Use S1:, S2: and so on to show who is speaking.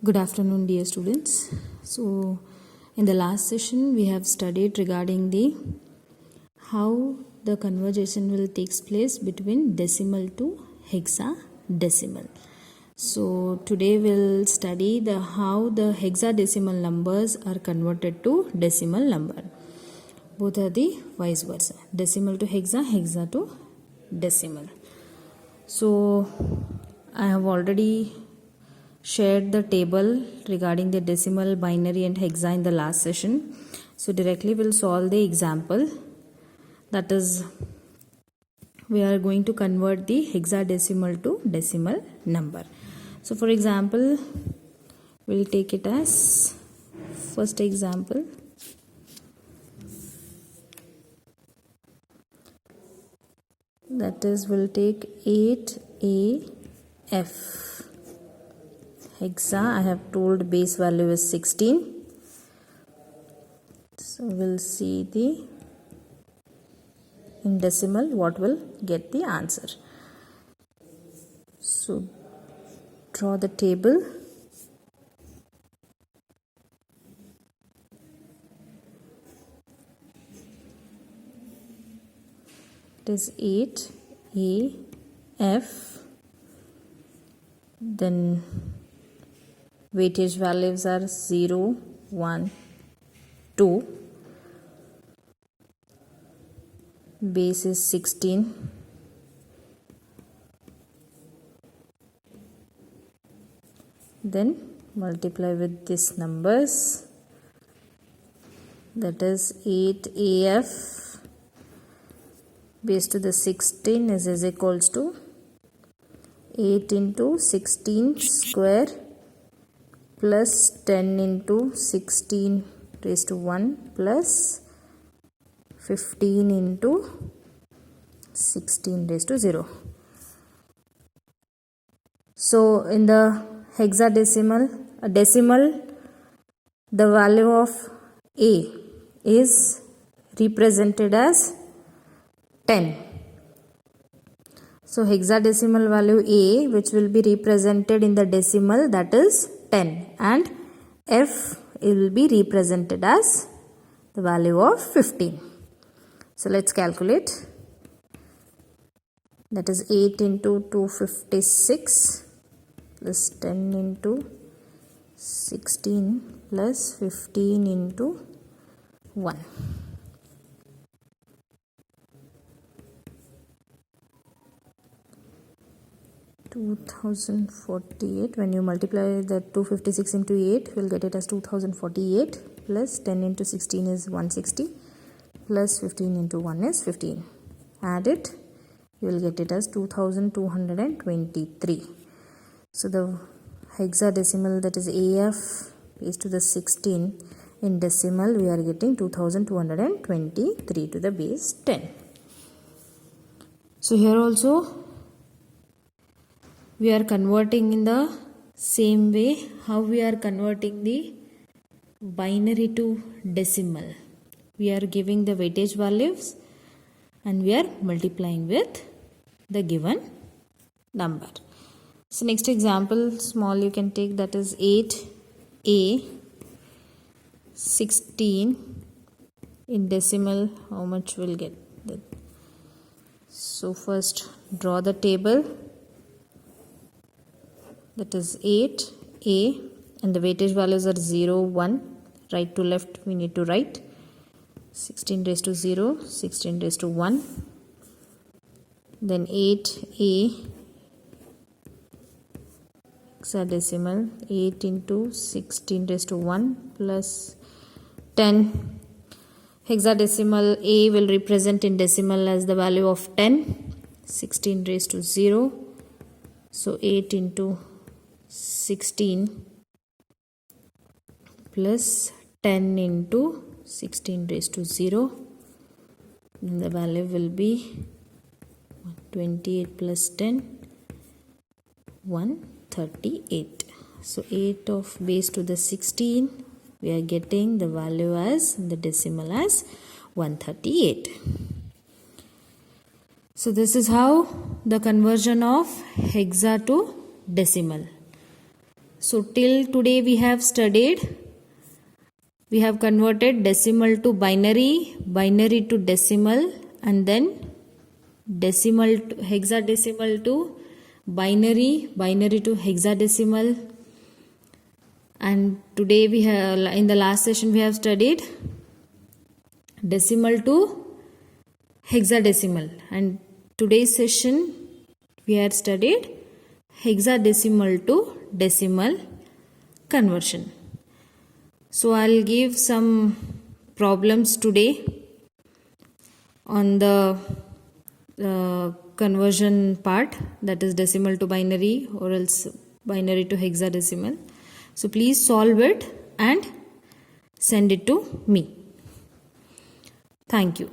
S1: Good afternoon, dear students. So, in the last session, we have studied regarding the how the conversion will takes place between decimal to hexadecimal. So, today we'll study the how the hexadecimal numbers are converted to decimal number. Both are the vice versa, decimal to hexa, hexa to decimal. So, I have already shared the table regarding the decimal, binary and hexa in the last session. So directly we'll solve the example, that is we are going to convert the hexadecimal to decimal number. So for example, we'll take it as first example. That is, we'll take 8AF. Hexa, I have told base value is 16. So we'll see the in decimal what will get the answer. So draw the table. It is 8AF. Then weightage values are 0, 1, 2. Base is 16. Then multiply with these numbers. That is 8AF base to the 16 is equals to 8 into 16 square plus 10 into 16 raised to 1 plus 15 into 16 raised to 0. So in the hexadecimal, decimal, the value of A is represented as 10. So hexadecimal value A, which will be represented in the decimal, that is 10, and F will be represented as the value of 15. So let's calculate. That is 8 into 256 plus 10 into 16 plus 15 into 1. (2048). When you multiply the 256 into 8, we'll get it as 2048 plus 10 into 16 is 160 plus 15 into 1 is 15. Add it, you will get it as 2223. So the hexadecimal, that is AF is to the 16, in decimal we are getting 2223 to the base 10. So here also we are converting in the same way how we are converting the binary to decimal. We are giving the weightage values and we are multiplying with the given number. So next example, small you can take, that is 8A 16 in decimal. How much will get that? So first draw the table. That is 8A, and the weightage values are 0, 1. Right to left we need to write. 16 raised to 0, 16 raised to 1. Then 8A hexadecimal, 8 into 16 raised to 1 plus 10. Hexadecimal A will represent in decimal as the value of 10. 16 raised to 0. So 8 into 16 plus 10 into 16 raised to 0, and the value will be 28 plus 10, 138. So 8 of base to the 16, we are getting the value as the decimal as 138. So this is how the conversion of hexa to decimal. So till today we have studied, we have converted decimal to binary, binary to decimal, and then decimal to hexadecimal to binary, binary to hexadecimal. And today we have, in the last session we have studied decimal to hexadecimal, and today's session we had studied hexadecimal to decimal conversion. So I'll give some problems today on the conversion part, that is decimal to binary or else binary to hexadecimal. So please solve it and send it to me. Thank you.